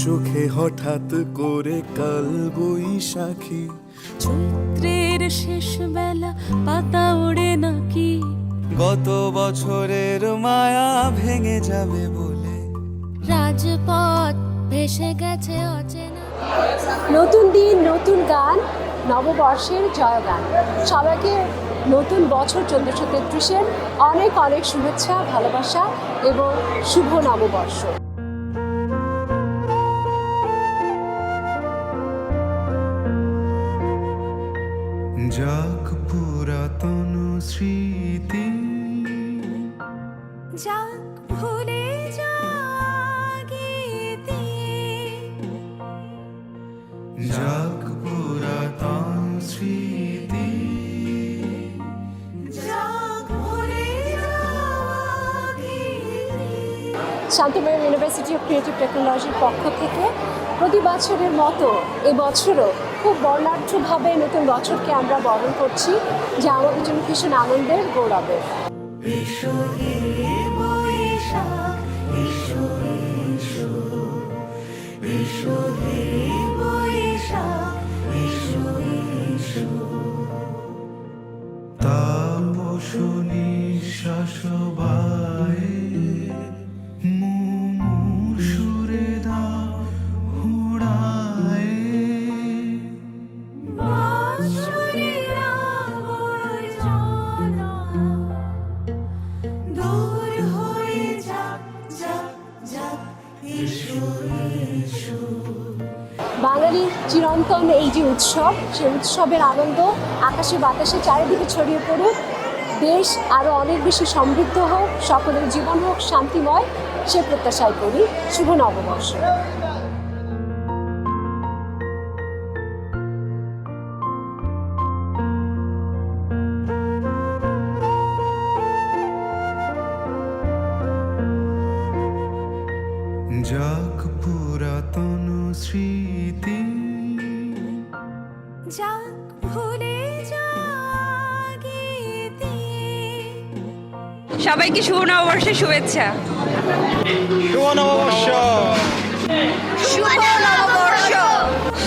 চোখে হঠাৎ করে কাল বৈশাখী, চৈত্রের শেষ বেলা পাতা ওড়ে নাকি, গত বছরের মায়া ভেঙে যাবে বলে রাজপথ ভেসে গেছে অচেনা। নতুন দিন, নতুন গান, নববর্ষের জয়গান। সবাইকে নতুন বছর 1433-এর অনেক অনেক শুভেচ্ছা, ভালোবাসা এবং শুভ নববর্ষ। যাক পুরাতন স্মৃতি, যাক ভুলে জাগিতি, যাক পুরাতন স্মৃতি, যাক ভুলে জাগিতি। শান্তিময় ইউনিভার্সিটি অফ ক্রিয়েটিভ টেকনোলজির পক্ষ থেকে প্রতি বছরের মতো এবছরও খুব বর্ণাঢ্যভাবে নতুন বছরকে আমরা বরণ করছি, যা আমাদের জন্য ভীষণ আনন্দের, গৌরবের। এসো হে বৈশাখ, এসো এসো, এসো হে বৈশাখ, এসো এসো। তাপস নিঃশ্বাস বায়ে মুমূর্ষুরে দাও হুড়ায়ে, বৎসরের আবর্জনা দূর হয়ে যাক, যাক, যাক, এসো এসো। বাঙালির চিরন্তন এই যে উৎসব, সেই উৎসবের আনন্দ আকাশে বাতাসে চারিদিকে ছড়িয়ে পড়ুক, দেশ আরও অনেক বেশি সমৃদ্ধ হোক, সকলের জীবন হোক শান্তিময়, সে প্রত্যাশাই করি। শুভ নববর্ষ। যাক পুরাতন স্মৃতি, যাক ভুলে জাগিতি। সবাইকে শুভ নববর্ষের শুভেচ্ছা। শুভ নববর্ষ। শুভ নববর্ষ,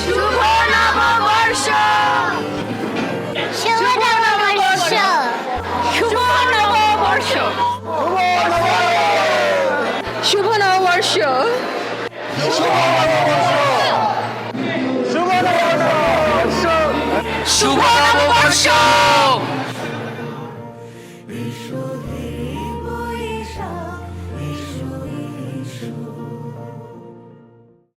শুভ নববর্ষ, শুভ নববর্ষ, শুভ নববর্ষ, শুভ নববর্ষ, শুভ নববর্ষ, শুভ নববর্ষ।